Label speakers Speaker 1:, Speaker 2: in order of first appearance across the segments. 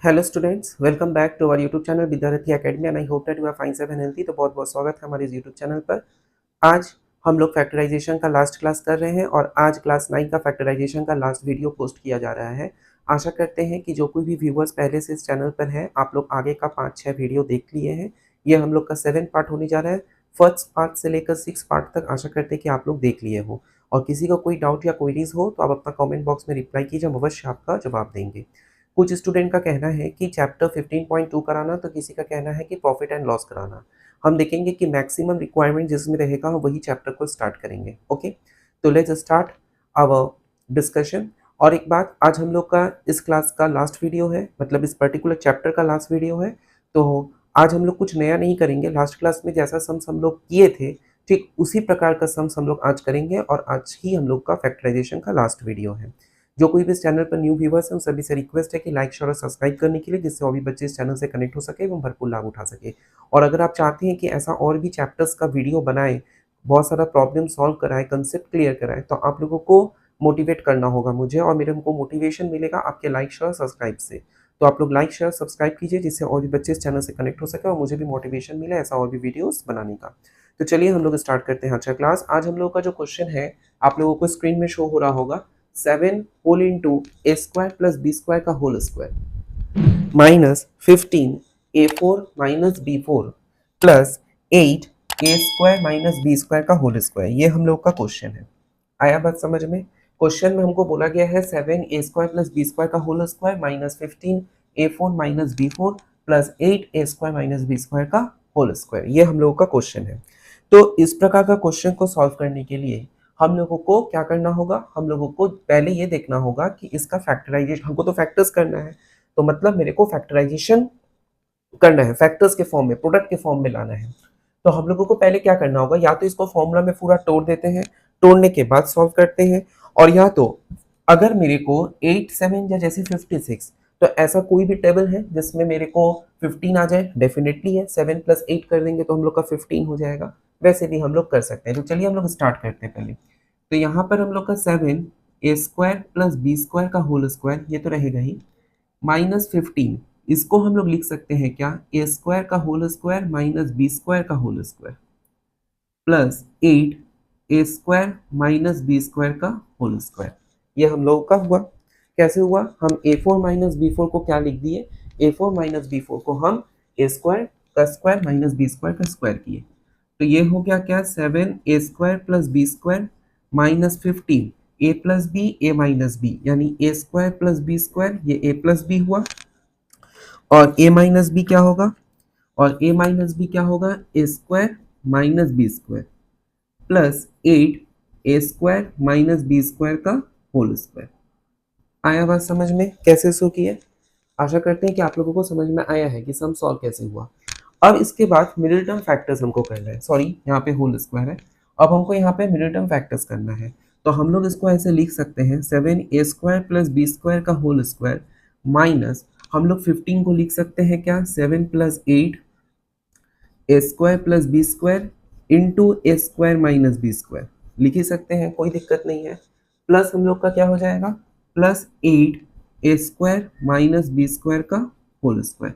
Speaker 1: Hello students, welcome back to our YouTube channel Vidyarthi academy and I hope that you are fine safe and healthy. तो बहुत बहुत स्वागत है हमारे इस यूट्यूब चैनल पर। आज हम लोग फैक्टराइजेशन का लास्ट क्लास कर रहे हैं और आज क्लास 9 का फैक्टराइजेशन का लास्ट वीडियो पोस्ट किया जा रहा है। आशा करते हैं कि जो कोई भी व्यूवर्स पहले से इस चैनल पर है, आप लोग आगे का 5-6 वीडियो देख लिए हैं। ये हम लोग का 7 पार्ट होने जा रहा है। फर्स्ट पार्ट से लेकर 6 पार्ट तक आशा करते हैं कि आप लोग देख लिए हो। और किसी को कोई डाउट या क्वेरीज हो तो आप अपना कमेंट बॉक्स में रिप्लाई कीजिए, हम अवश्य आपका जवाब देंगे। कुछ स्टूडेंट का कहना है कि चैप्टर 15.2 कराना, तो किसी का कहना है कि प्रॉफिट एंड लॉस कराना। हम देखेंगे कि मैक्सिमम रिक्वायरमेंट जिसमें रहेगा हम वही चैप्टर को स्टार्ट करेंगे। ओके, तो लेट्स स्टार्ट आवर डिस्कशन। और एक बात, आज हम लोग का इस क्लास का लास्ट वीडियो है, मतलब इस पर्टिकुलर चैप्टर का लास्ट वीडियो है। तो आज हम लोग कुछ नया नहीं करेंगे। लास्ट क्लास में जैसा सम्स हम लोग किए थे, ठीक उसी प्रकार का सम्स हम लोग आज करेंगे और आज ही हम लोग का फैक्टराइजेशन का लास्ट वीडियो है। जो कोई भी इस चैनल पर न्यू व्यूवर्स हैं उन सभी से रिक्वेस्ट है कि लाइक शेयर और सब्सक्राइब करने के लिए, जिससे और भी बच्चे इस चैनल से कनेक्ट हो सके एवं भरपूर लाभ उठा सके। और अगर आप चाहते हैं कि ऐसा और भी चैप्टर्स का वीडियो बनाए, बहुत सारा प्रॉब्लम सॉल्व कराए, कंसेप्ट क्लियर कराए, तो आप लोगों को मोटिवेट करना होगा मुझे, और मेरे को मोटिवेशन मिलेगा आपके लाइक शेयर और सब्सक्राइब से। तो आप लोग लाइक शेयर सब्सक्राइब कीजिए, जिससे और भी बच्चे इस चैनल से कनेक्ट हो सके और मुझे भी मोटिवेशन मिले ऐसा और भी वीडियोस बनाने का। तो चलिए हम लोग स्टार्ट करते हैं अच्छा क्लास। आज हम लोग का जो क्वेश्चन है आप लोगों को स्क्रीन में शो हो रहा होगा। 7 whole into a square plus B square का whole square minus 15 a four minus B four plus 8 A square minus B square का होल स्क्वायर, ये हम लोग का क्वेश्चन है। आया बात समझ में? क्वेश्चन में हमको बोला गया है 7 ए स्क्वायर प्लस बी स्क्वायर का whole square minus 15 a four minus B four plus 8 A square minus B square का होल स्क्वायर, ये हम लोगों का क्वेश्चन है। तो इस प्रकार का क्वेश्चन को सॉल्व करने के लिए हम लोगों को क्या करना होगा? हम लोगों को पहले ये देखना होगा कि इसका फैक्टराइजेशन, हमको तो फैक्टर्स करना है, तो मतलब मेरे को फैक्टराइजेशन करना है, फैक्टर्स के फॉर्म में, प्रोडक्ट के फॉर्म में लाना है। तो हम लोगों को पहले क्या करना होगा, या तो इसको फॉर्मूला में पूरा तोड़ देते हैं, तोड़ने के बाद सॉल्व करते हैं, और या तो अगर मेरे को 8 7 या जैसे 56, तो ऐसा कोई भी टेबल है जिसमें मेरे को 15 आ जाए, डेफिनेटली है। 7 प्लस 8 कर देंगे तो हम लोग का 15 हो जाएगा। वैसे भी हम लोग कर सकते हैं। तो चलिए हम लोग स्टार्ट करते हैं पहले। तो यहाँ पर हम लोग का 7 ए स्क्वायर प्लस बी स्क्वायर का होल स्क्वायर, ये तो रहेगा ही, माइनस 15, इसको हम लोग लिख सकते हैं क्या, ए स्क्वायर का whole square minus B square का होल स्क्वायर प्लस 8 ए स्क्वायर माइनस बी स्क्वायर का होल स्क्वायर। ये हम लोगों का हुआ। कैसे हुआ? हम A four minus B four को क्या लिख दिए, A four minus B four को हम ए स्क्वायर का स्क्वायर माइनस बी स्क्वायर का स्क्वायर किए। तो ये हो गया क्या, 7 ए square plus B square minus 15 ए प्लस बी ए माइनस बी, यानी ए स्क्वायर प्लस बी स्क्वायर, ये ए प्लस बी हुआ, और ए माइनस बी क्या होगा, और ए माइनस बी क्या होगा, a square minus B square plus 8 A square minus B square का होल स्क्वायर। आया बात समझ में कैसे सो किए? आशा करते हैं कि आप लोगों को समझ में आया है कि सम सॉल्व कैसे हुआ। अब इसके बाद मिडिल टर्म फैक्टर्स हमको करना है, सॉरी यहाँ पे होल स्क्वायर है, अब हमको यहाँ पे मिडिल टर्म फैक्टर्स करना है। तो हम लोग इसको ऐसे लिख सकते हैं, 7 ए स्क्वायर प्लस बी स्क्वायर का होल स्क्वायर माइनस, हम लोग 15 को लिख सकते हैं क्या, 7 plus 8 A square plus B square into a square minus B square, लिख ही सकते हैं, कोई दिक्कत नहीं है। प्लस हम लोग का क्या हो जाएगा, प्लस 8 ए स्क्वायर माइनस बी स्क्वायर का होल स्क्वायर।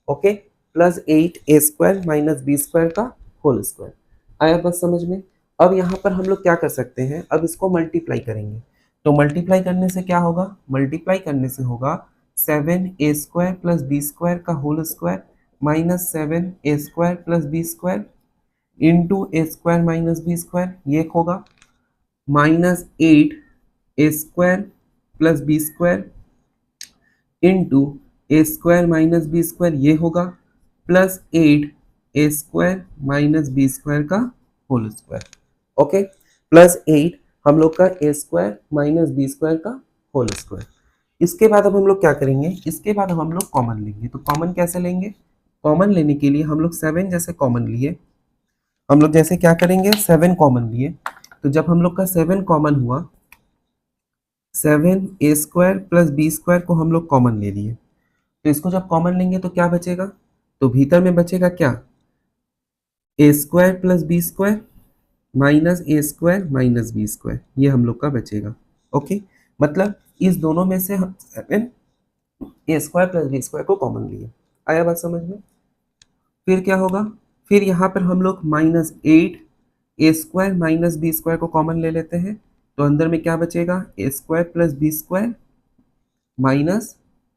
Speaker 1: ओके, प्लस 8 ए स्क्वायर माइनस बी स्क्वायर का होल स्क्वायर। आया बस समझ में? अब यहाँ पर हम लोग क्या कर सकते हैं, अब इसको मल्टीप्लाई करेंगे। तो मल्टीप्लाई करने से क्या होगा, मल्टीप्लाई करने से होगा 7 ए स्क्वायर प्लस बी स्क्वायर का whole square minus 7 A square plus B square into a square minus B square, ये होगा minus 8 A square plus B square into a square minus B square, ये होगा plus 8 ए square minus B square का whole square. Okay, plus 8 हम लोग का a square minus B square का whole square. इसके बाद अब हम लोग क्या करेंगे, इसके बाद हम लोग कॉमन लेंगे। तो कॉमन कैसे लेंगे, कॉमन लेने के लिए हम लोग 7 जैसे कॉमन लिए, हम लोग जैसे क्या करेंगे, 7 कॉमन लिए। तो जब हम लोग का 7 कॉमन हुआ, 7 ए स्क्वायर प्लस बी स्क्वायर को हम लोग कॉमन ले लिए, तो इसको जब कॉमन लेंगे तो क्या बचेगा, तो भीतर में बचेगा क्या, ए square plus B square minus ए स्क्वायर माइनस बी स्क्वायर, ये हम लोग का बचेगा। ओके, मतलब इस दोनों में से हम 7 ए स्क्वायर प्लस बी स्क्वायर को कॉमन लिए। आया बात समझ में? फिर क्या होगा, फिर यहाँ पर हम लोग -8 ए स्क्वायर माइनस बी स्क्वायर को कॉमन ले लेते हैं, तो अंदर में क्या बचेगा, a square plus B square minus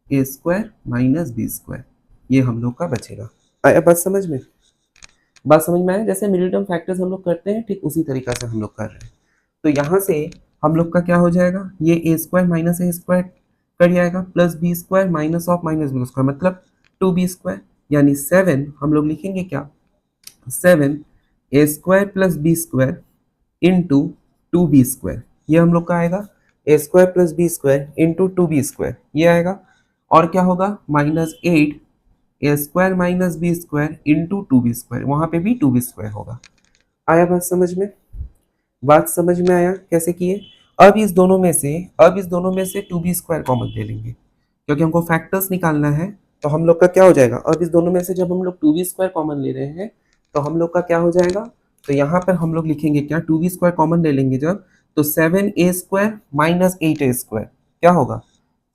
Speaker 1: A square minus B square, ये हम लोग का बचेगा। आया बात समझ में? बात समझ में आया? जैसे मिडिल टर्म फैक्टर्स हम लोग करते हैं ठीक उसी तरीका से हम लोग कर रहे हैं। तो यहाँ से हम लोग का क्या हो जाएगा, ये A square minus A square cut जाएगा, plus B square minus of minus B square मतलब 2b स्क्वायर, यानी 7 हम लोग लिखेंगे क्या, 7 ए square plus B square into 2b square, ये हम लोग का आएगा, a square plus B square into 2b square ये आएगा। और क्या होगा, -8 ए square minus B square into 2b square, वहां पे भी 2b स्क्वायर होगा। आया बात समझ में? बात समझ में आया कैसे किए? अब इस दोनों में से 2b स्क्वायर कॉमन ले लेंगे, क्योंकि हमको फैक्टर्स निकालना है। तो हम लोग का क्या हो जाएगा, अब इस दोनों में से जब हम लोग 2b स्क्वायर कॉमन ले रहे हैं तो हम लोग का क्या हो जाएगा, तो यहाँ पर हम लोग लिखेंगे क्या, 2b स्क्वायर कॉमन ले लेंगे जब, तो 7a square minus 8a square क्या होगा,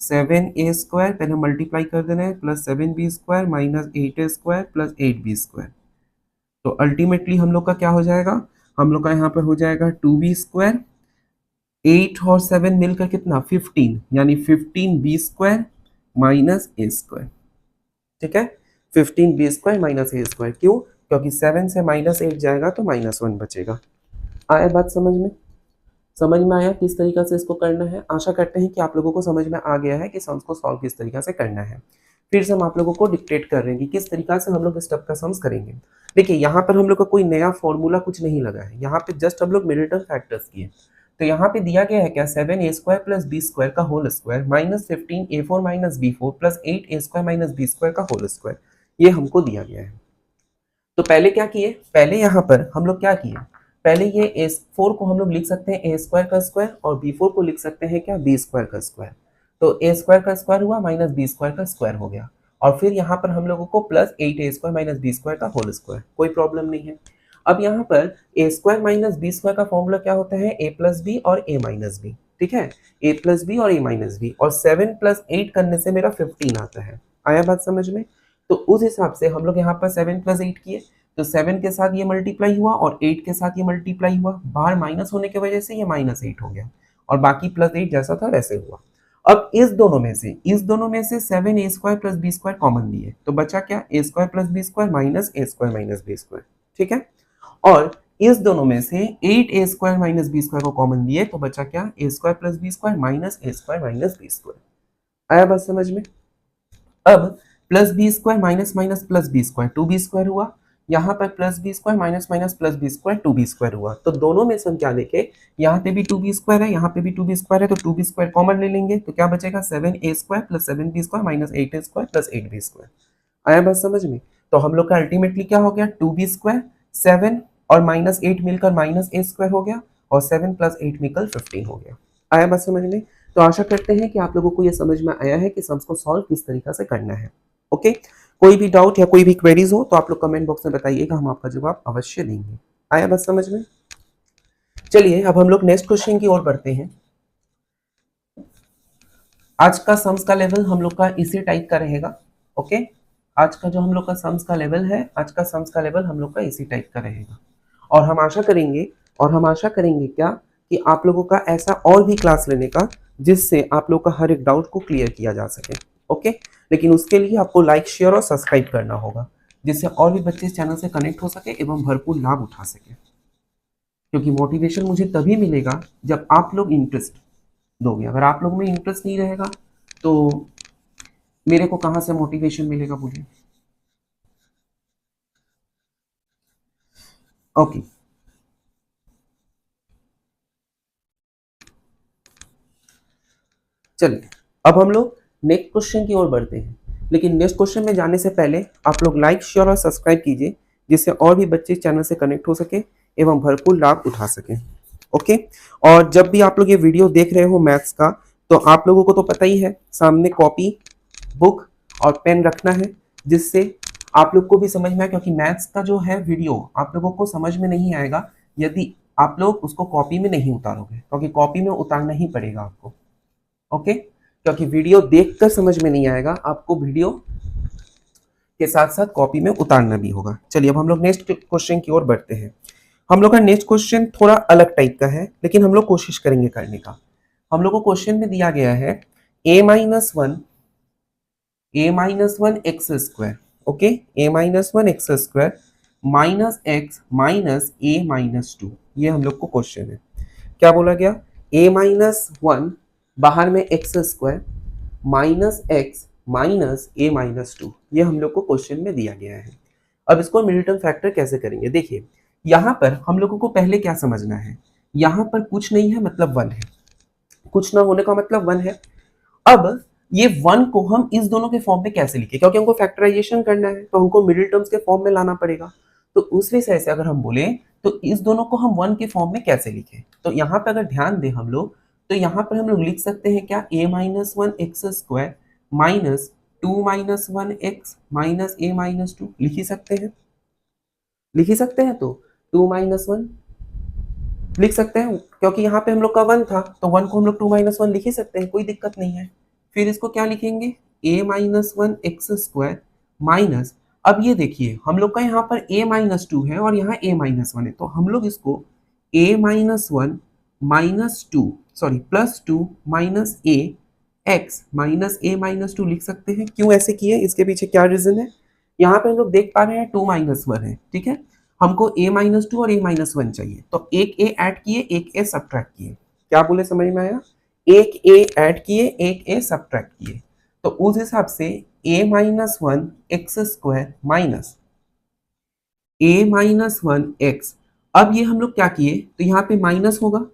Speaker 1: 7a स्क्वायर पहले मल्टीप्लाई कर देना है plus 7b square minus 8a square plus 8b square. तो अल्टीमेटली हम लोग का क्या हो जाएगा, हम लोग का यहाँ पर हो जाएगा 2b स्क्वायर, 8 और 7 मिलकर कितना 15, यानी 15b स्क्वायर माइनस ए स्क्वायर। ठीक है, 15b स्क्वायर माइनस ए स्क्वायर, क्यों, क्योंकि 7 से -8 जाएगा तो -1 बचेगा। आया बात समझ में? समझ में आया किस तरीका से इसको करना है? आशा करते हैं कि आप लोगों को समझ में आ गया है कि सम्स को सॉल्व किस तरीका से करना है। फिर से हम आप लोगों को डिक्टेट कर रहे हैं कि किस तरीका से हम लोग इस स्टेप का सम्स करेंगे। देखिए यहाँ पर हम लोग का कोई नया फॉर्मूला कुछ नहीं लगा है, यहाँ पे जस्ट हम लोग मिडिल टर्म फैक्टर्स किए। तो यहाँ पे दिया गया है क्या, 7a square plus B square का whole square minus 15a4 minus b4 plus 8a square minus B square का होल स्क्वायर, ये हमको दिया गया है। तो पहले क्या किए, पहले यहाँ पर हम लोग क्या किए, पहले ये a4 को हम लोग लिख सकते हैं a स्क्वायर का स्क्वायर और b4 को लिख सकते हैं क्या, b स्क्वायर का स्क्वायर। तो a स्क्वायर का स्क्वायर हुआ माइनस b स्क्वायर का स्क्वायर हो गया, और फिर यहाँ पर हम लोगों को plus 8a square minus b square का होल स्क्वायर, कोई प्रॉब्लम नहीं है। अब यहाँ पर a square minus b square का फॉर्मूला क्या होता है, a प्लस बी और a माइनस बी। ठीक है, a प्लस बी और a माइनस बी, और 7 प्लस 8 करने से मेरा 15 आता है। आया बात समझ में? तो उस हिसाब से हम लोग यहाँ पर 7 प्लस 8 किए, तो 7 के साथ ये मल्टीप्लाई हुआ और 8 के साथ ये मल्टीप्लाई हुआ, बाहर माइनस होने की वजह से ये -8 हो गया, और बाकी +8 जैसा था वैसे हुआ। अब इस दोनों में से 7a square plus B square common लिए, तो बचा क्या, a square plus B square minus a square minus B square. ठीक है, और इस दोनों में से 8a square minus B square को कॉमन लिए, तो बचा क्या, a square plus B square minus a square minus B square. आया बात समझ में? अब plus B square minus minus plus B square 2b square हुआ, यहाँ पर plus B square minus minus plus B square 2b square हुआ। तो दोनों में से हम क्या लेके, यहाँ पे भी 2b स्क्वायर है, यहाँ पे भी 2b स्क्वायर है, तो 2b स्क्वायर कॉमन ले लेंगे, तो क्या बचेगा, 7a square plus 7b square minus 8a square plus 8b square. आया बात समझ में? तो हम लोग का अल्टीमेटली क्या हो गया, 2b स्क्वायर, 7 और -8 मिलकर माइनस a स्क्वायर हो गया, और 7 प्लस 8 मिलकर 15 हो गया। आया बात समझ में? तो आशा करते हैं कि आप लोगों को यह समझ में आया है कि सम्स को सॉल्व किस तरीका से करना है। ओके, कोई भी डाउट या कोई भी क्वेरीज हो तो आप लोग कमेंट बॉक्स में बताइएगा, हम आपका जवाब अवश्य देंगे। आया बात समझ में? चलिए अब हम लोग नेक्स्ट क्वेश्चन की ओर बढ़ते हैं। आज का सम्स का लेवल हम लोग का इसी टाइप का रहेगा। ओके, आज का जो हम लोग का सम्स का लेवल है, आज का सम्स का लेवल हम लोग का इसी टाइप का रहेगा, और हम आशा करेंगे क्या, कि आप लोगों का ऐसा और भी क्लास लेने का जिससे आप लोग का हर एक डाउट को क्लियर किया जा सके। ओके, लेकिन उसके लिए आपको लाइक, शेयर और सब्सक्राइब करना होगा, जिससे और भी बच्चे इस चैनल से कनेक्ट हो सके एवं भरपूर लाभ उठा सके, क्योंकि मोटिवेशन मुझे तभी मिलेगा जब आप लोग इंटरेस्ट दोगे। अगर आप लोग में इंटरेस्ट नहीं रहेगा तो मेरे को कहाँ से मोटिवेशन मिलेगा, बोलिए। ओके, चलिए अब हम लोग नेक्स्ट क्वेश्चन की ओर बढ़ते हैं, लेकिन नेक्स्ट क्वेश्चन में जाने से पहले आप लोग लाइक, शेयर और सब्सक्राइब कीजिए, जिससे और भी बच्चे इस चैनल से कनेक्ट हो सके एवं भरपूर लाभ उठा सके। ओके, और जब भी आप लोग ये वीडियो देख रहे हो मैथ्स का, तो आप लोगों को तो पता ही है, सामने कॉपी, बुक और पेन रखना है, जिससे आप लोग को भी समझ में आए, क्योंकि मैथ्स का जो है वीडियो आप लोगों को समझ में नहीं आएगा यदि आप लोग उसको कॉपी में नहीं उतारोगे, क्योंकि कॉपी में उतारना ही पड़ेगा आपको। ओके, क्योंकि वीडियो देखकर समझ में नहीं आएगा, आपको वीडियो के साथ साथ कॉपी में उतारना भी होगा। चलिए अब हम लोग नेक्स्ट क्वेश्चन की ओर बढ़ते हैं। हम लोग का नेक्स्ट क्वेश्चन थोड़ा अलग टाइप का है, लेकिन हम लोग कोशिश करेंगे करने का। हम लोग को क्वेश्चन में दिया गया है a-1 x square, okay, a-1 x square minus x minus a-2, ये हम लोग को क्वेश्चन है। क्या बोला गया? a-1 बाहर में x square minus x minus a-2, ये हम लोग को क्वेश्चन में दिया गया है। अब इसको मिडिल टर्म फैक्टर कैसे करेंगे? देखिए यहाँ पर हम लोगों को पहले क्या समझना है, यहाँ पर कुछ नहीं है मतलब 1 है, कुछ ना होने का मतलब 1 है। अब ये 1 को हम इस दोनों के फॉर्म में कैसे लिखे, क्योंकि हमको फैक्टराइजेशन करना है तो हमको मिडिल टर्म्स के फॉर्म में लाना पड़ेगा। तो उस विषय से अगर हम बोले तो इस दोनों को हम 1 के फॉर्म में कैसे लिखें, तो यहाँ पे अगर ध्यान दें हम लोग, तो यहाँ पर हम लोग लिख सकते हैं क्या, a-1 x square minus 2-1 x minus a-2, लिख ही सकते हैं, लिख ही सकते हैं। तो 2-1 लिख सकते हैं, क्योंकि यहाँ पे हम लोग का 1 था तो 1 को हम लोग 2-1 लिख ही सकते हैं, कोई दिक्कत नहीं है। फिर इसको क्या लिखेंगे, a-1 एक्स स्क्वायर माइनस, अब ये देखिए हम लोग का यहाँ पर a-2 है और यहाँ a-1 है, तो हम लोग इसको a-1 minus 2 sorry plus 2 minus a x minus a-2 लिख सकते हैं। क्यों ऐसे किए, इसके पीछे क्या रीजन है? यहाँ पे हम लोग देख पा रहे हैं 2-1 है, ठीक है, हमको a-2 और a-1 चाहिए, तो एक a ऐड किए एक a सब्ट्रैक्ट किए। क्या बोले, समझ में आया? एक a ऐड किए एक a सब्ट्रैक्ट किए, तो उस हिसाब से a-1 x square minus a-1 x. अब ये हम लोग क्या किए, तो यहाँ पे माइनस होगा,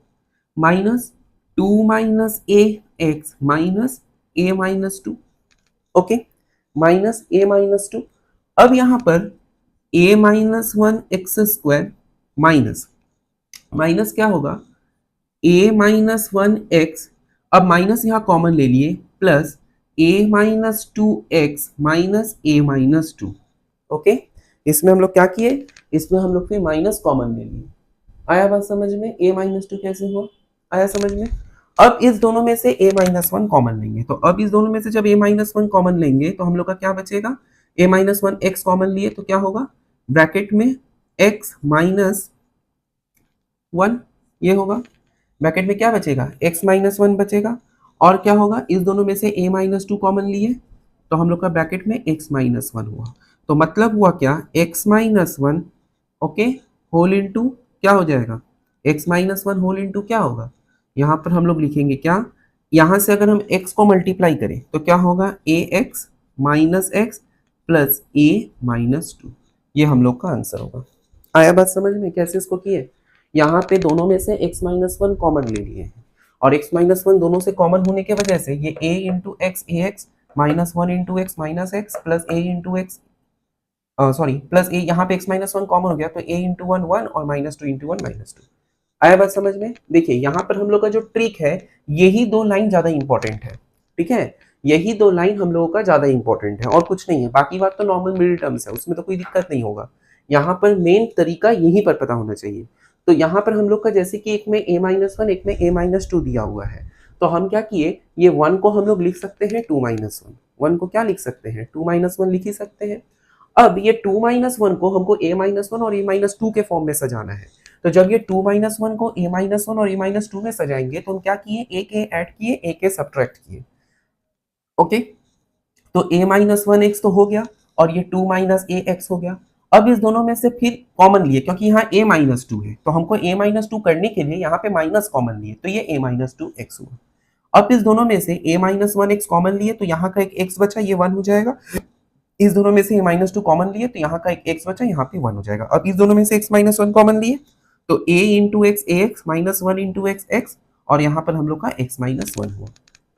Speaker 1: minus 2 minus a x minus a-2, okay, minus a-2। अब यहाँ पर a-1 x square minus minus क्या होगा, a-1 एक्स, अब माइनस यहाँ कॉमन ले लिए, plus a-2 x minus a-2, okay. इसमें हम लोग क्या किए, इसमें हम लोग फिर माइनस कॉमन ले लिए। आया बात समझ में? a-2 कैसे हुआ, आया समझ में? अब इस दोनों में से a-1 कॉमन लेंगे, तो अब इस दोनों में से जब a-1 कॉमन लेंगे तो हम लोग का क्या बचेगा, a-1 एक्स कॉमन लिए तो क्या होगा, ब्रैकेट में x माइनस 1, ये होगा, ब्रैकेट में क्या बचेगा, x माइनस 1 बचेगा, और क्या होगा, इस दोनों में से a-2 कॉमन लिए तो हम लोग का ब्रैकेट में x माइनस 1 हुआ। तो मतलब हुआ क्या, x minus 1, okay, whole into क्या हो जाएगा, x माइनस 1 होल इंटू क्या होगा, यहाँ पर हम लोग लिखेंगे क्या, यहाँ से अगर हम x को मल्टीप्लाई करें तो क्या होगा, ax minus x plus a-2, ये हम लोग का आंसर होगा। आया बात समझ में कैसे इसको किए? यहाँ पे दोनों में से x-1 कॉमन ले लिए हैं, और x-1 दोनों से कॉमन होने के वजह से ये a into x A x minus 1 into x minus x plus a into x sorry plus a, यहाँ पे x-1 कॉमन हो गया तो a इंटू 1 1 और माइनस 2 इंटू 1 माइनस 2। आया बात समझ में? देखिए यहाँ पर हम लोग का जो ट्रिक है, यही 2 लाइन ज्यादा इंपॉर्टेंट है, ठीक है, यही 2 लाइन हम लोगों का ज्यादा इंपॉर्टेंट है और कुछ नहीं है। बाकी बात तो नॉर्मल मिडिल टर्म्स है, उसमें तो कोई दिक्कत नहीं होगा। यहाँ पर मेन तरीका यहीं पर पता होना चाहिए। तो यहाँ पर हम लोग का जैसे कि एक में a-1 एक में a-2 दिया हुआ है, तो हम क्या किए, ये 1 को हम लोग लिख सकते हैं 2-1, 1 को क्या लिख सकते हैं 2-1 लिख ही सकते हैं। अब ये 2-1 को हमको a-1 और a-2 के फॉर्म में सजाना है, तो जब ये 2-1 को a-1 और a-2 में सजाएंगे तो हम क्या किए, एक a ऐड किए एक a सब्ट्रैक्ट किए, ओके। तो a-1 x तो हो गया और ये 2 माइनस a x हो गया। अब इस दोनों में से फिर कॉमन लिए, क्योंकि यहाँ a-2 है तो हमको a-2 करने के लिए यहाँ पे माइनस कॉमन लिए, तो ये a-2 x हुआ। अब इस दोनों में से a-1 x कॉमन लिए तो यहाँ का एक x बचा, ये 1 हो जाएगा। इस दोनों में से a-2 कॉमन लिए तो यहाँ का एक x बचा, यहाँ पे 1 हो जाएगा। अब इस दोनों में से x-1 कॉमन लिए तो a into x A x minus 1 into x x, और यहाँ पर हम लोग का x-1 हुआ।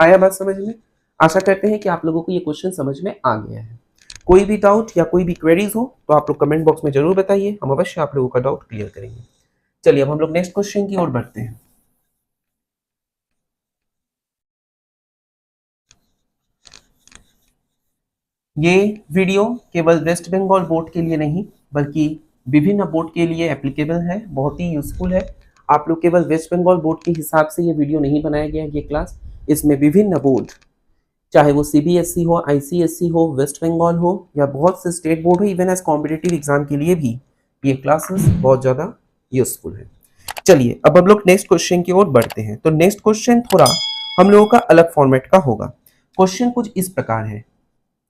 Speaker 1: आया बात समझ में? आशा करते हैं कि आप लोगों को ये क्वेश्चन समझ में आ गया है। कोई भी डाउट या कोई भी क्वेरीज हो तो आप लोग कमेंट बॉक्स में जरूर बताइए, हम अवश्य आप लोगों का डाउट क्लियर करेंगे। चलिए अब हम लोग नेक्स्ट क्वेश्चन की ओर बढ़ते हैं। ये वीडियो केवल वेस्ट बंगाल बोर्ड के लिए नहीं बल्कि विभिन्न बोर्ड के लिए एप्लीकेबल है, बहुत ही यूजफुल है। आप लोग केवल वेस्ट बंगाल बोर्ड के हिसाब से ये वीडियो नहीं बनाया गया है, ये क्लास, इसमें विभिन्न बोर्ड चाहे वो सीबीएसई हो, आईसीएसई हो, वेस्ट बंगाल हो या बहुत से स्टेट बोर्ड हो, इवन एज कॉम्पिटिटिव एग्जाम के लिए भी ये क्लासेस बहुत ज़्यादा यूजफुल है। चलिए अब हम लोग नेक्स्ट क्वेश्चन की ओर बढ़ते हैं। तो नेक्स्ट क्वेश्चन थोड़ा हम लोगों का अलग फॉर्मेट का होगा। क्वेश्चन कुछ इस प्रकार है,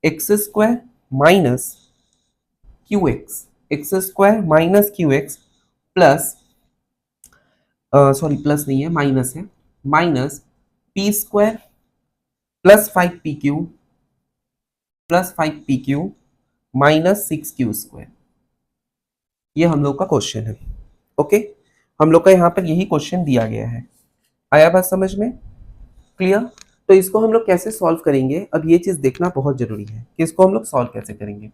Speaker 1: x square minus Q x plus sorry plus नहीं है, माइनस है, minus P square plus 5pq minus 6q square. ये हम लोग का क्वेश्चन है। ओके, हम लोग का यहाँ पर यही क्वेश्चन दिया गया है। आया बात समझ में? क्लियर? तो इसको हम लोग कैसे सॉल्व करेंगे, अब ये चीज देखना बहुत जरूरी है कि इसको हम लोग सॉल्व कैसे करेंगे।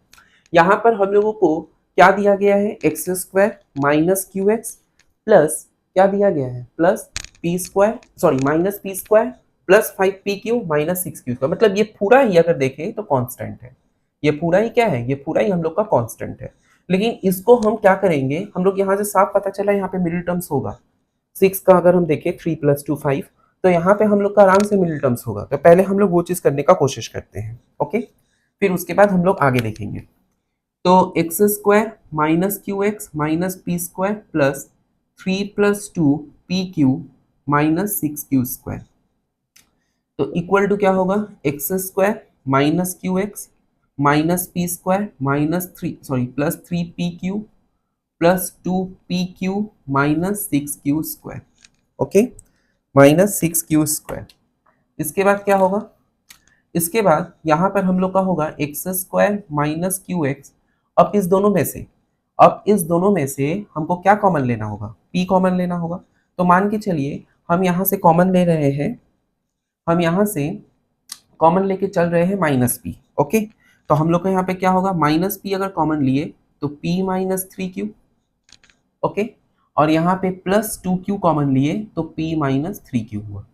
Speaker 1: यहाँ पर हम लोगों को क्या दिया गया है, x square minus Q x plus क्या दिया गया है, plus P square sorry minus P square plus 5pq minus 6q square. मतलब ये पूरा ही अगर देखें तो कांस्टेंट है, ये पूरा ही क्या है, ये पूरा ही हम लोग का कांस्टेंट है। लेकिन इसको हम क्या करेंगे, हम लोग यहाँ से साफ पता चला यहाँ पे मिडिल टर्म्स होगा। 6 का अगर हम देखें 3 + 2 5, तो यहाँ पे हम लोग का आराम से मिडिल टर्म्स होगा। तो पहले हम लोग वो चीज करने का कोशिश करते हैं। ओके, फिर उसके बाद हम लोग आगे देखेंगे। तो x square minus Q x minus P square plus 3 + 2pq minus 6q square, तो इक्वल टू क्या होगा, x square minus Q x minus P square minus plus 3pq plus 2pq minus 6q square. Okay, minus 6q square. इसके बाद क्या होगा, इसके बाद यहाँ पर हम लोग का होगा x square minus Q x. अब इस दोनों में से हमको क्या कॉमन लेना होगा, p कॉमन लेना होगा। तो मान के चलिए हम यहाँ से कॉमन ले रहे हैं, हम यहाँ से कॉमन लेके चल रहे हैं माइनस पी। ओके, तो हम लोग का यहाँ पे क्या होगा, माइनस पी अगर कॉमन लिए तो p माइनस 3q। ओके, और यहाँ पे प्लस 2q कॉमन लिए तो p माइनस 3q हुआ।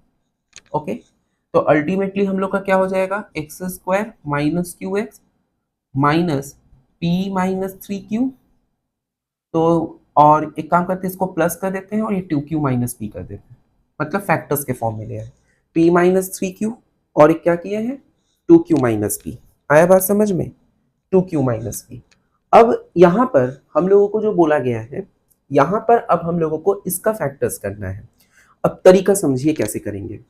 Speaker 1: ओके, तो अल्टीमेटली हम लोग का क्या हो जाएगा, x square minus Q x minus P minus 3q। तो और एक काम करते हैं, इसको प्लस कर देते हैं और ये 2q माइनस पी कर देते हैं, मतलब फैक्टर्स के फॉर्म में ले आए, p माइनस 3q और एक क्या किया है 2q माइनस पी। आया बात समझ में, 2q माइनस पी। अब यहाँ पर हम लोगों को जो बोला गया है, यहाँ पर अब हम लोगों को इसका फैक्टर्स करना है। अब तरीका समझिए कैसे करेंगे।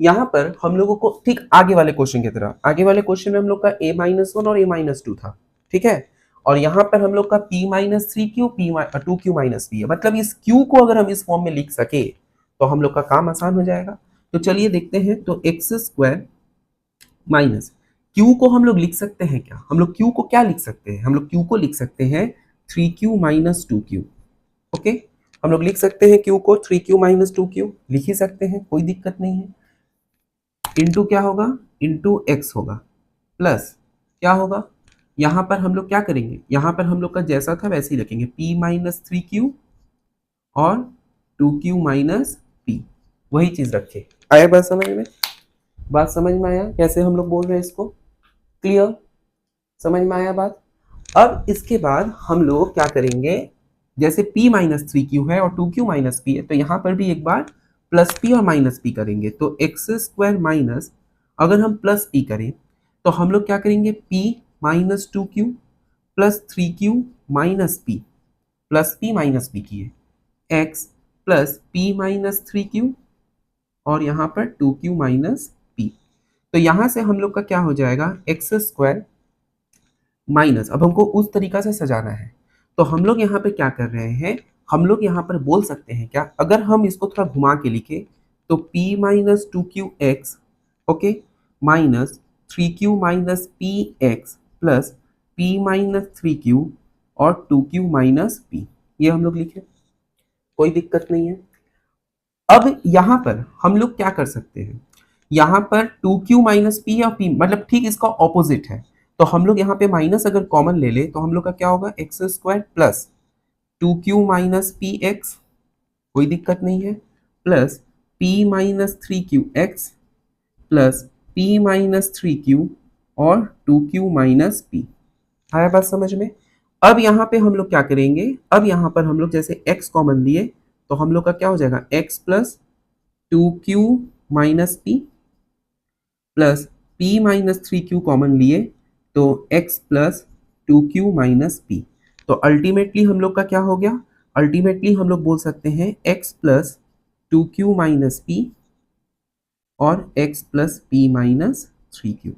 Speaker 1: यहाँ पर हम लोगों को ठीक आगे वाले क्वेश्चन की तरह, आगे वाले क्वेश्चन में हम लोग का a-1 और a-2 था, ठीक है। और यहाँ पर हम लोग का p minus 3q 2q minus P है। मतलब इस q को अगर हम इस फॉर्म में लिख सके तो हम लोग का काम आसान हो जाएगा। तो चलिए देखते हैं। तो एक्स स्क्वायर माइनस q को हम लोग लिख सकते हैं क्या, हम लोग q को क्या लिख सकते हैं, हम लोग q को लिख सकते हैं 3q माइनस 2q। ओके, हम लोग लिख सकते हैं q को 3q माइनस 2q, लिख ही सकते हैं, कोई दिक्कत नहीं है। इंटू क्या होगा, इंटू एक्स होगा, प्लस क्या होगा, यहाँ पर हम लोग क्या करेंगे, यहाँ पर हम लोग का जैसा था वैसे ही रखेंगे, p माइनस 3q और 2q माइनस p, वही चीज रखे। आया बात समझ में, बात समझ में आया कैसे हम लोग बोल रहे हैं इसको, क्लियर, समझ में आया बात। अब इसके बाद हम लोग क्या करेंगे, जैसे p माइनस 3q है और 2q माइनस p है, तो यहाँ पर भी एक बार प्लस p और माइनस p करेंगे। तो एक्स स्क्वायर माइनस, अगर हम प्लस p करें तो हम लोग क्या करेंगे, p minus 2q plus 3q minus p, plus p minus p किए, x plus p minus 3q और यहाँ पर 2q माइनस p। तो यहाँ से हम लोग का क्या हो जाएगा, एक्स स्क्वायर माइनस, अब हमको उस तरीका से सजाना है। तो हम लोग यहाँ पे क्या कर रहे हैं, हम लोग यहाँ पर बोल सकते हैं क्या, अगर हम इसको थोड़ा घुमा के लिखे तो p minus 2q x, okay, minus 3q minus P x plus p minus 3q और 2q माइनस p, ये हम लोग लिखे, कोई दिक्कत नहीं है। अब यहाँ पर हम लोग क्या कर सकते हैं, यहाँ पर 2q माइनस पी या p मतलब ठीक इसका ऑपोजिट है। तो हम लोग यहाँ पे माइनस अगर कॉमन ले ले तो हम लोग का क्या होगा, x square plus 2q minus P x, कोई दिक्कत नहीं है, plus p minus 3q x plus p minus 3q और 2q माइनस p। आया बात समझ में। अब यहाँ पे हम लोग क्या करेंगे, अब यहाँ पर हम लोग जैसे x कॉमन लिए तो हम लोग का क्या हो जाएगा, x plus 2q minus p plus p minus 3q common लिए तो x plus 2q minus p, तो अल्टीमेटली हम लोग का क्या हो गया, अल्टीमेटली हम लोग बोल सकते हैं x plus 2q minus p और x plus p minus 3q।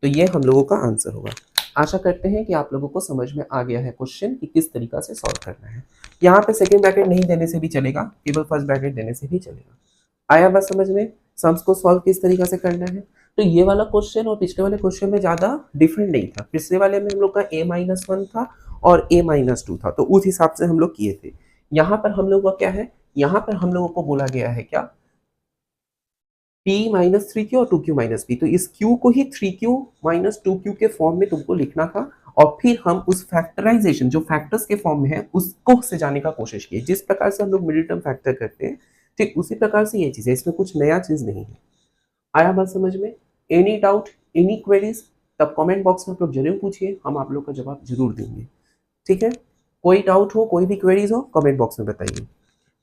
Speaker 1: तो ये हम लोगों का आंसर होगा। आशा करते हैं कि आप लोगों को समझ में आ गया है क्वेश्चन कि किस तरीका से सॉल्व करना है। यहाँ पे सेकंड ब्रैकेट नहीं देने से भी चलेगा, केवल फर्स्ट ब्रैकेट देने से भी चलेगा। आया बात समझ में, सम्स को सॉल्व किस तरीका से करना है। तो ये वाला क्वेश्चन और पिछले वाले क्वेश्चन में ज्यादा डिफरेंट नहीं था। पिछले वाले में हम लोग का a-1 था और a-2 था, तो उस हिसाब से हम लोग किए थे। यहाँ पर हम लोग का क्या है, यहाँ पर हम लोगों को बोला गया है क्या, p माइनस 3q और 2q माइनस p, तो इस q को ही 3q माइनस 2q के फॉर्म में तुमको लिखना था और फिर हम उस फैक्टराइजेशन जो फैक्टर्स के फॉर्म में है उसको से जाने का कोशिश किए। जिस प्रकार से हम लोग मिडिल टर्म फैक्टर करते हैं ठीक उसी प्रकार से ये चीज है, इसमें कुछ नया चीज नहीं है। आया बात समझ में। एनी डाउट, एनी क्वेरीज, तब कमेंट बॉक्स में आप लोग जरूर पूछिए, हम आप लोग का जवाब जरूर देंगे। ठीक है, कोई डाउट हो, कोई भी क्वेरीज हो, कमेंट बॉक्स में बताइए।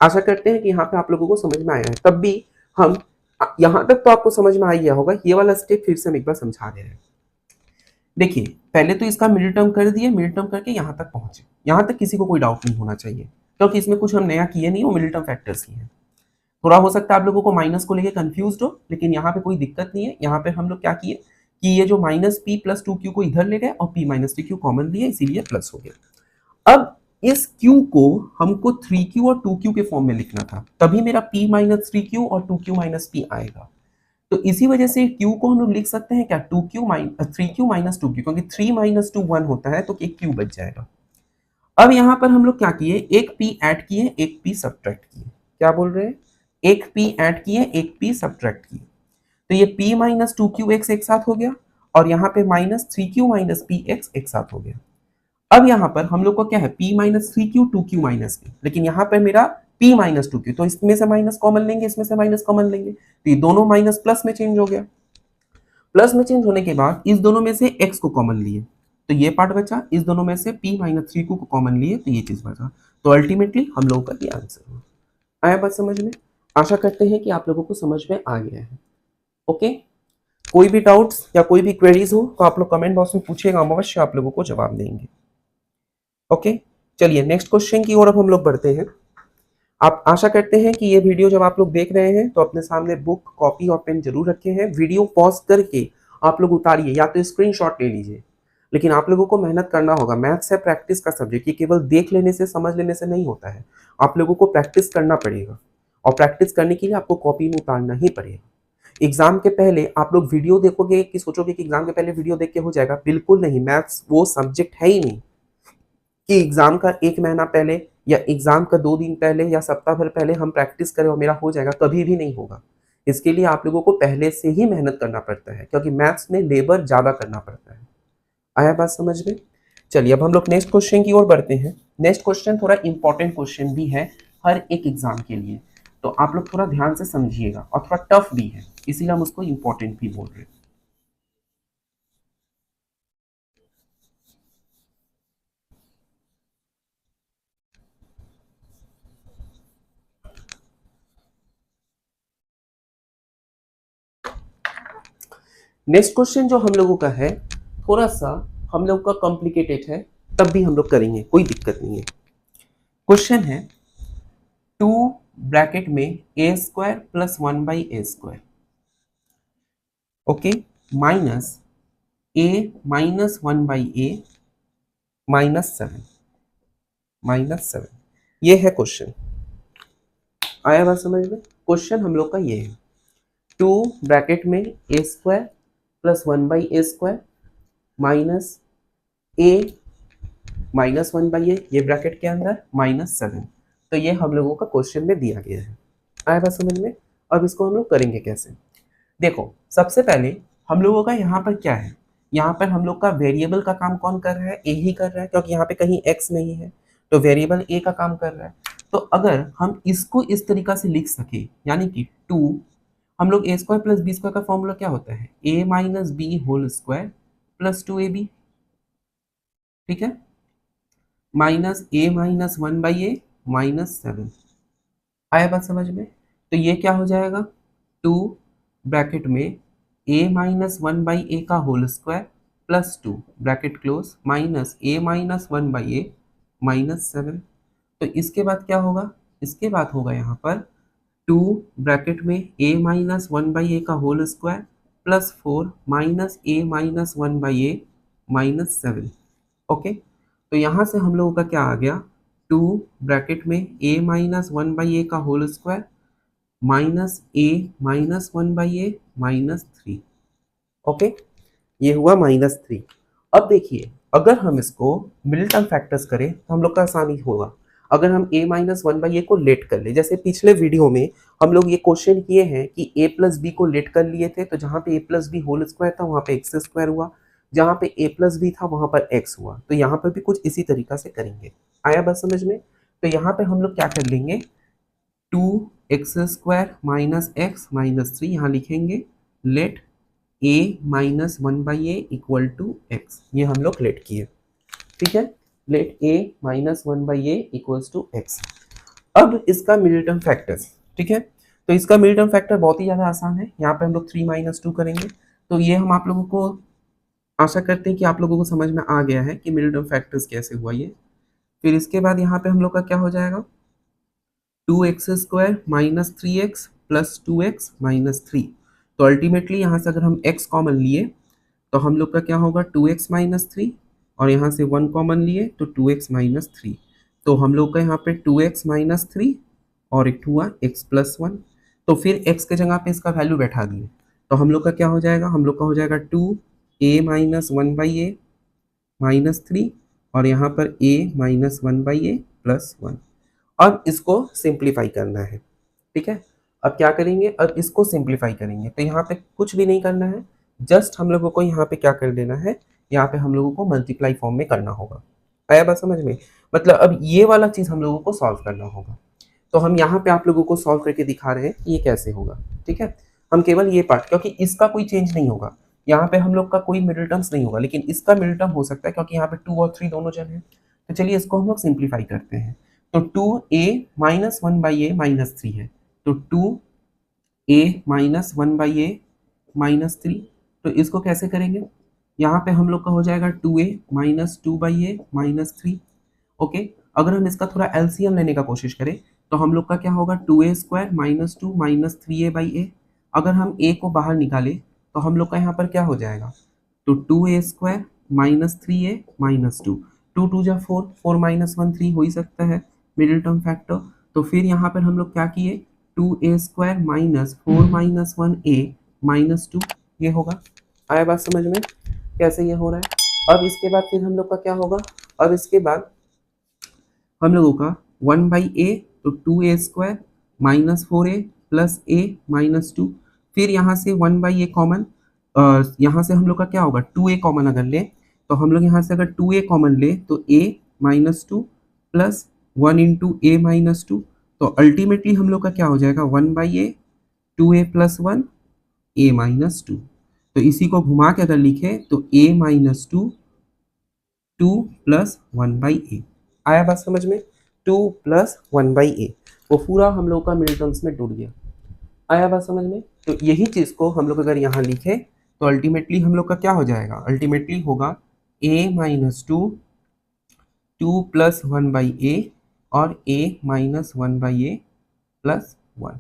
Speaker 1: आशा करते हैं कि यहाँ पे आप लोगों को समझ में आया है। तब भी हम यहाँ तक तो आपको समझ में आ गया होगा, ये वाला स्टेप फिर से हम एक बार समझा दे रहे हैं। देखिए पहले तो इसका मिडिल टर्म कर दिए, मिडिल टर्म करके यहाँ तक पहुंचे, यहाँ तक किसी को कोई डाउट नहीं होना चाहिए क्योंकि इसमें कुछ हम नया किए नहीं, वो मिडिल टर्म फैक्टर्स ही है। थोड़ा हो सकता है आप लोगों को माइनस को लेके कंफ्यूज हो, लेकिन यहाँ पे कोई दिक्कत नहीं है। यहाँ पे हम लोग क्या किए कि ये जो माइनस p प्लस 2q को इधर ले गए और p माइनस 3q कॉमन लिए, इसीलिए प्लस हो गया। अब इस q को हमको 3q और 2q के फॉर्म में लिखना था, तभी मेरा p माइनस 3q और 2q माइनस p आएगा। तो इसी वजह से q को हम लोग लिख सकते हैं क्या, 3q माइनस 2q, क्योंकि 3 माइनस 2 1 होता है तो एक q बच जाएगा। अब यहाँ पर हम लोग क्या किए, एक p ऐड किए, एक p सब्ट्रैक्ट किए। क्या बोल रहे हैं, एक p ऐड किए, एक p सब्ट्रैक्ट किए, तो ये p माइनस 2qx एक साथ हो गया और यहाँ पे माइनस 3q माइनस px एक साथ हो गया। अब यहाँ पर हम लोग को क्या है, p minus 3q 2q minus p, लेकिन यहाँ पर मेरा p माइनस 2q, तो इसमें से माइनस कॉमन लेंगे, इसमें से माइनस कॉमन लेंगे, तो ये दोनों माइनस प्लस में चेंज हो गया। प्लस में चेंज होने के बाद इस दोनों में से x को कॉमन लिए तो ये पार्ट बचा, इस दोनों में से p माइनस 3q को कॉमन लिए तो ये चीज बचा। तो अल्टीमेटली हम लोगों का ये आंसर हुआ। आया बात समझ में। आशा करते हैं कि आप लोगों को समझ में आ गया है। ओके, कोई भी डाउट्स या कोई भी क्वेरीज हो तो आप लोग कमेंट बॉक्स में पूछिएगा, हम अवश्य आप लोगों को जवाब देंगे। ओके, चलिए नेक्स्ट क्वेश्चन की ओर अब हम लोग बढ़ते हैं। आप आशा करते हैं कि ये वीडियो जब आप लोग देख रहे हैं तो अपने सामने बुक, कॉपी और पेन जरूर रखे हैं। वीडियो पॉज करके आप लोग उतारिए या तो स्क्रीनशॉट ले लीजिए, लेकिन आप लोगों को मेहनत करना होगा। मैथ्स है प्रैक्टिस का सब्जेक्ट, ये केवल देख लेने से, समझ लेने से नहीं होता है। आप लोगों को प्रैक्टिस करना पड़ेगा और प्रैक्टिस करने के लिए आपको कॉपी में उतारना ही पड़ेगा। एग्जाम के पहले आप लोग वीडियो देखोगे कि सोचोगे कि एग्जाम के पहले वीडियो देख के हो जाएगा, बिल्कुल नहीं। मैथ्स वो सब्जेक्ट है ही नहीं कि एग्जाम का 1 महीना पहले या एग्जाम का 2 दिन पहले या सप्ताह भर पहले हम प्रैक्टिस करें और मेरा हो जाएगा, कभी भी नहीं होगा। इसके लिए आप लोगों को पहले से ही मेहनत करना पड़ता है, क्योंकि मैथ्स में लेबर ज्यादा करना पड़ता है। आया बात समझ में। चलिए अब हम लोग नेक्स्ट क्वेश्चन की ओर बढ़ते हैं। नेक्स्ट क्वेश्चन थोड़ा इंपॉर्टेंट क्वेश्चन भी है हर एक एग्जाम के लिए, तो आप लोग थोड़ा ध्यान से समझिएगा और थोड़ा टफ भी है, इसीलिए हम उसको इंपॉर्टेंट भी बोल रहे हैं। नेक्स्ट क्वेश्चन जो हम लोगों का है थोड़ा सा हम लोग का कॉम्प्लिकेटेड है, तब भी हम लोग करेंगे, कोई दिक्कत नहीं है। क्वेश्चन है 2 ब्रैकेट में a square plus 1/a², okay, minus a minus 1/a -7 ये है क्वेश्चन। आया बात समझ में। क्वेश्चन हम लोग का ये है 2 ब्रैकेट में a square plus 1/a² minus a minus 1/a, ये ब्रैकेट के अंदर -7। तो ये हम लोगों का क्वेश्चन में दिया गया है। आया बात समझ में। अब इसको हम लोग करेंगे कैसे, देखो सबसे पहले हम लोगों का यहाँ पर क्या है, यहाँ पर हम लोग का वेरिएबल का काम कौन कर रहा है, ए ही कर रहा है, क्योंकि यहाँ पे कहीं एक्स नहीं है, तो वेरिएबल ए का काम कर रहा है। तो अगर हम इसको इस तरीका से लिख सके, यानी कि 2 हम लोग a square plus B square का फॉर्मूला क्या होता है, a minus B whole square plus 2ab, ठीक है, माइनस a माइनस 1/a -7। आया बात समझ में। तो ये क्या हो जाएगा, 2 ब्रैकेट में A minus one by A का whole square plus 2 bracket close minus A minus one by A minus 7। तो इसके बाद क्या होगा, इसके बाद होगा यहाँ पर 2 ब्रैकेट में A minus one by A का whole square plus 4 minus A minus one by A minus 7। Okay, तो यहाँ से हम लोगों का क्या आ गया, 2 ब्रैकेट में A minus one by A का whole square minus A minus one by A minus 3। Okay, ये हुआ माइनस 3। अब देखिए, अगर हम इसको मिडिल टर्म फैक्टर्स करें तो हम लोग का आसानी होगा। अगर हम a माइनस वन बाई ए को लेट कर ले, जैसे पिछले वीडियो में हम लोग ये क्वेश्चन किए हैं कि a प्लस बी को लेट कर लिए थे, तो जहाँ पे a plus B whole square था वहाँ पे एक्स स्क्वायर हुआ, जहाँ पे a प्लस बी था वहाँ पर x हुआ। तो यहाँ पर भी कुछ इसी तरीका से करेंगे। आया बात समझ में? तो यहाँ पे हम लोग क्या कर लेंगे, 2x square minus x minus 3 यहाँ लिखेंगे, let a minus one by A equal to X. ये हम लोग लेट किए, ठीक है, let a minus one by A equals to X. अब इसका मिडिल टर्म फैक्टर्स, ठीक है, तो इसका मिडिल टर्म फैक्टर बहुत ही ज़्यादा आसान है। यहाँ पे हम लोग 3 माइनस 2 करेंगे। तो ये हम आप लोगों को आशा करते हैं कि आप लोगों को समझ में आ गया है कि मिडिल टर्म फैक्टर्स कैसे हुआ ये। फिर इसके बाद यहाँ पे हम लोग का क्या हो जाएगा, 2x square minus 3x plus 2x minus 3। तो अल्टीमेटली यहाँ से अगर हम x कॉमन लिए तो हम लोग का क्या होगा, 2x माइनस 3, और यहाँ से 1 कॉमन लिए तो 2x माइनस 3। तो हम लोग का यहाँ पे 2x माइनस 3 और एक हुआ x प्लस 1। तो फिर x के जगह पे इसका वैल्यू बैठा दिए तो हम लोग का क्या हो जाएगा, हम लोग का हो जाएगा 2a minus one by A minus 3 और यहाँ पर a minus one by A plus 1। अब इसको सिंप्लीफाई करना है, ठीक है। अब क्या करेंगे, अब इसको सिंप्लीफाई करेंगे। तो यहाँ पे कुछ भी नहीं करना है, जस्ट हम लोगों को यहाँ पे क्या कर देना है, यहाँ पे हम लोगों को मल्टीप्लाई फॉर्म में करना होगा। आया बात समझ में? मतलब अब ये वाला चीज़ हम लोगों को सॉल्व करना होगा। तो हम यहाँ पे आप लोगों को सॉल्व करके दिखा रहे हैं कि ये कैसे होगा, ठीक है। हम केवल ये पार्ट, क्योंकि इसका कोई चेंज नहीं होगा, यहाँ पे हम लोग का कोई मिडिल टर्म्स नहीं होगा, लेकिन इसका मिडिल टर्म हो सकता है क्योंकि यहाँ पे 2 और 3 दोनों जन है। तो चलिए इसको हम लोग सिंप्लीफाई करते हैं। तो 2a minus one by A minus 3 है, तो 2a minus one by A minus 3। तो इसको कैसे करेंगे, यहाँ पे हम लोग का हो जाएगा 2a minus 2 by A minus 3। Okay, अगर हम इसका थोड़ा एलसीएम लेने का कोशिश करें तो हम लोग का क्या होगा, 2a square minus 2 minus 3a by a. अगर हम a को बाहर निकालें तो हम लोग का यहाँ पर क्या हो जाएगा, तो 2a square minus 3a minus 2, 2 2 जा 4, 4 माइनस 1 3 हो ही सकता है मिडिल टर्म फैक्टर। तो फिर यहाँ पर हम लोग क्या किए, 2a square minus 4 minus 1a minus 2, ये होगा। आया बात समझ में कैसे ये हो रहा है? अब इसके बाद फिर हम लोग का क्या होगा, अब इसके बाद हम लोगों का 1 बाई ए, तो 2a square minus 4a plus a minus 2। फिर यहाँ से 1 बाई ए कॉमन, यहाँ से हम लोग का क्या होगा, 2a कॉमन अगर ले तो हम लोग यहाँ से अगर 2a कॉमन ले तो a minus 2 plus 1 into A minus 2। तो अल्टीमेटली हम लोग का क्या हो जाएगा, 1 by A 2a plus 1 a minus 2। तो इसी को घुमा के अगर लिखे तो a माइनस 2 2 प्लस 1 बाई ए। आया बात समझ में, 2 प्लस 1 बाई ए, वो पूरा हम लोग का मिडिल टर्म्स में टूट गया। आया बात समझ में? तो यही चीज़ को हम लोग अगर यहाँ लिखे तो अल्टीमेटली हम लोग का क्या हो जाएगा, अल्टीमेटली होगा a माइनस 2 2 प्लस 1 बाई ए और a minus 1 by A plus 1।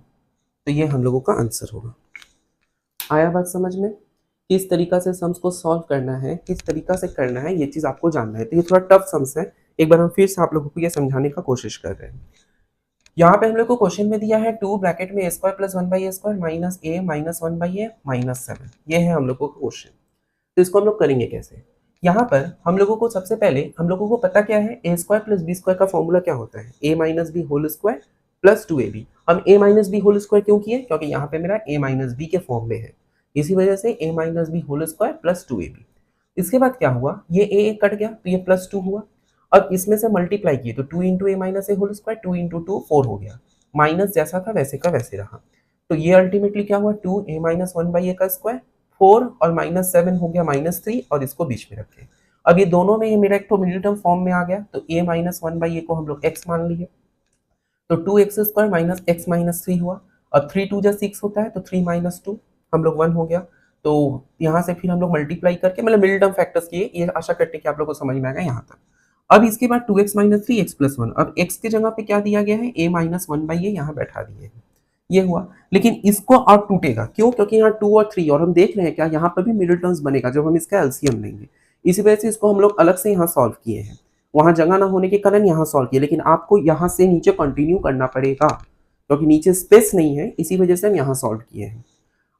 Speaker 1: तो ये हम लोगों का आंसर होगा। आया बात समझ में? किस तरीका से सम्स को सॉल्व करना है, किस तरीका से करना है, ये चीज़ आपको जानना है। तो ये थोड़ा टफ सम्स है, एक बार हम फिर से आप लोगों को ये समझाने का कोशिश कर रहे हैं। यहाँ पे हम लोग को क्वेश्चन में दिया है 2 ब्रैकेट में a square plus 1 by A square minus a minus 1 by A minus 7। ये है हम लोगों का क्वेश्चन। तो इसको हम लोग करेंगे कैसे, यहाँ पर हम लोगों को सबसे पहले हम लोगों को पता क्या है, a square plus B square का फॉर्मूला क्या होता है, a minus B whole square plus 2ab। हम a minus B whole square क्यों किए, क्योंकि यहाँ पे मेरा a माइनस बी के फॉर्म में है, इसी वजह से a minus B whole square plus 2ab। इसके बाद क्या हुआ, ये a कट गया तो ये प्लस 2 हुआ। अब इसमें से मल्टीप्लाई किए तो 2 इंटू ए माइनस ए होल स्क्वायर, 2 इंटू 2 4 हो गया, माइनस जैसा था वैसे का वैसे रहा। तो ये अल्टीमेटली क्या हुआ, 2a माइनस 1 बाई ए का स्क्वायर 4 और माइनस 7 हो गया माइनस 3, और इसको बीच में रखे। अब ये दोनों में ये मेरा एक तो मिडिल टर्म फॉर्म में आ गया, तो a माइनस 1 बाई ए को हम लोग x मान लिए, तो 2x square minus x minus 3 हुआ। अब 3 2 जा 6 होता है, तो 3 माइनस 2 हम लोग 1 हो गया। तो यहाँ से फिर हम लोग मल्टीप्लाई करके मतलब मिडिल टर्म फैक्टर्स किए, ये आशा करते हैं कि आप लोगों को समझ में आएगा यहाँ तक। अब इसके बाद 2x माइनस 3x प्लस 1, अब x की जगह पे क्या दिया गया है, a माइनस 1/a यहाँ बैठा दिए हैं, ये हुआ। लेकिन इसको अब टूटेगा क्यों, क्योंकि यहाँ 2 और 3 और हम देख रहे हैं क्या यहाँ पर भी मिडिल टर्म्स बनेगा जब हम इसका एलसीएम लेंगे, इसी वजह से इसको हम लोग अलग से यहाँ सॉल्व किए हैं, वहां जगह ना होने के कारण यहाँ सॉल्व किए, लेकिन आपको यहाँ से नीचे कंटिन्यू करना पड़ेगा क्योंकि नीचे स्पेस नहीं है, इसी वजह से हम यहाँ सॉल्व किए हैं।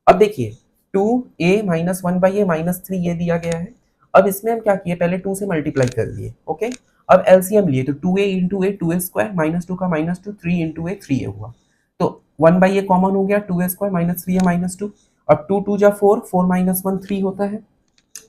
Speaker 1: अब देखिए 2a माइनस 1/a माइनस 3 ये दिया गया है। अब इसमें हम क्या किए, पहले 2 से मल्टीप्लाई कर लिए, ओके। अब एलसीएम लिए तो 2a इंटू ए 2a स्क्वायर माइनस 2 का माइनस 2, 3 इंटू ए 3a हुआ, तो 1/a कॉमन हो गया, 2a square minus 3a minus 2, अब 2 2 जा 4, 4 माइनस 1 3 होता है,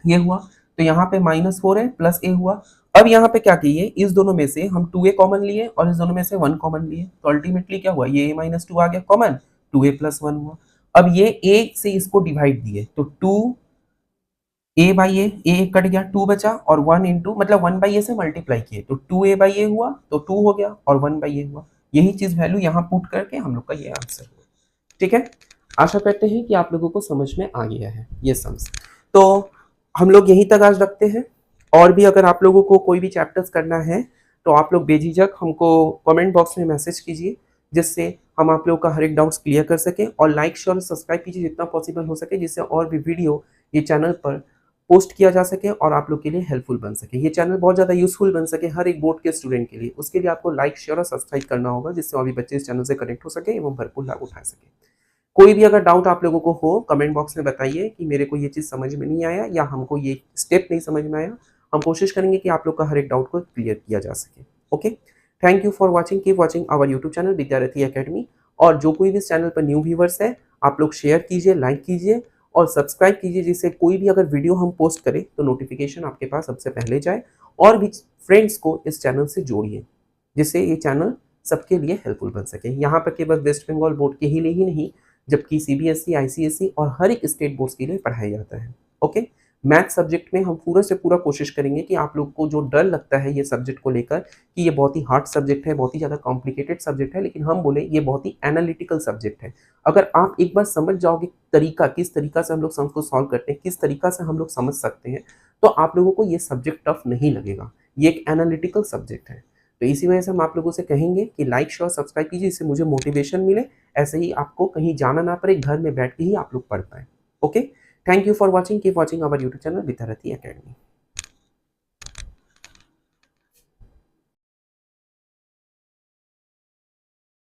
Speaker 1: ये हुआ। तो यहाँ पे माइनस 4 है प्लस a हुआ। अब यहाँ पे क्या किए, इस दोनों में से हम 2a कॉमन लिए और इस दोनों में से 1 कॉमन लिए, तो अल्टीमेटली क्या हुआ, ये a माइनस 2 आ गया कॉमन, 2a प्लस 1 हुआ। अब ये a से इसको डिवाइड दिए तो 2a बाई ए कट गया, 2 बचा और 1 इंटू मतलब 1/a से मल्टीप्लाई किए तो 2a/a हुआ तो 2 हो गया और 1/a हुआ, यही चीज वैल्यू यहाँ पुट करके हम लोग का ये आंसर हुआ। ठीक है, आशा करते हैं कि आप लोगों को समझ में आ गया है ये सम्स। तो हम लोग यहीं तक आज रखते हैं, और भी अगर आप लोगों को कोई भी चैप्टर्स करना है तो आप लोग बेझिझक हमको कमेंट बॉक्स में मैसेज कीजिए, जिससे हम आप लोगों का हर एक डाउट्स क्लियर कर सकें, और लाइक शेयर और सब्सक्राइब कीजिए जितना पॉसिबल हो सके, जिससे और भी वीडियो ये चैनल पर पोस्ट किया जा सके और आप लोग के लिए हेल्पफुल बन सके, ये चैनल बहुत ज़्यादा यूजफुल बन सके हर एक बोर्ड के स्टूडेंट के लिए। उसके लिए आपको लाइक शेयर और सब्सक्राइब करना होगा, जिससे और भी बच्चे इस चैनल से कनेक्ट हो सके एवं भरपूर लाभ उठा सके। कोई भी अगर डाउट आप लोगों को हो कमेंट बॉक्स में बताइए कि मेरे को ये चीज़ समझ में नहीं आया या हमको ये स्टेप नहीं समझ में आया, हम कोशिश करेंगे कि आप लोग का हर एक डाउट को क्लियर किया जा सके। Okay, thank you for watching, keep watching our YouTube channel Vidyarthi academy. और जो कोई भी इस चैनल पर न्यू व्यूवर्स है, आप लोग शेयर कीजिए, लाइक कीजिए और सब्सक्राइब कीजिए, जिससे कोई भी अगर वीडियो हम पोस्ट करें तो नोटिफिकेशन आपके पास सबसे पहले जाए, और भी फ्रेंड्स को इस चैनल से जोड़िए, जिससे ये चैनल सबके लिए हेल्पफुल बन सके। यहाँ पर केवल वेस्ट बंगाल बोर्ड के ही लिए ही नहीं, जबकि सीबीएसई, आईसीएसई और हर एक स्टेट बोर्ड्स के लिए पढ़ाया जाता है। ओके, मैथ सब्जेक्ट में हम पूरा से पूरा कोशिश करेंगे कि आप लोग को जो डर लगता है ये सब्जेक्ट को लेकर कि ये बहुत ही हार्ड सब्जेक्ट है, बहुत ही ज़्यादा कॉम्प्लिकेटेड सब्जेक्ट है, लेकिन हम बोले ये बहुत ही एनालिटिकल सब्जेक्ट है। अगर आप एक बार समझ जाओगे तरीका, किस तरीका से हम लोग सम्स को सॉल्व करते हैं, किस तरीका से हम लोग समझ सकते हैं, तो आप लोगों को ये सब्जेक्ट टफ नहीं लगेगा। ये एक एनालिटिकल सब्जेक्ट है, तो इसी वजह से हम आप लोगों से कहेंगे कि लाइक शेयर सब्सक्राइब कीजिए, इससे मुझे मोटिवेशन मिले, ऐसे ही आपको कहीं जाना ना पड़े, घर में बैठ के ही आप लोग पढ़ पाए। Okay, thank you for watching, keep watching our YouTube channel Vidyarthi academy.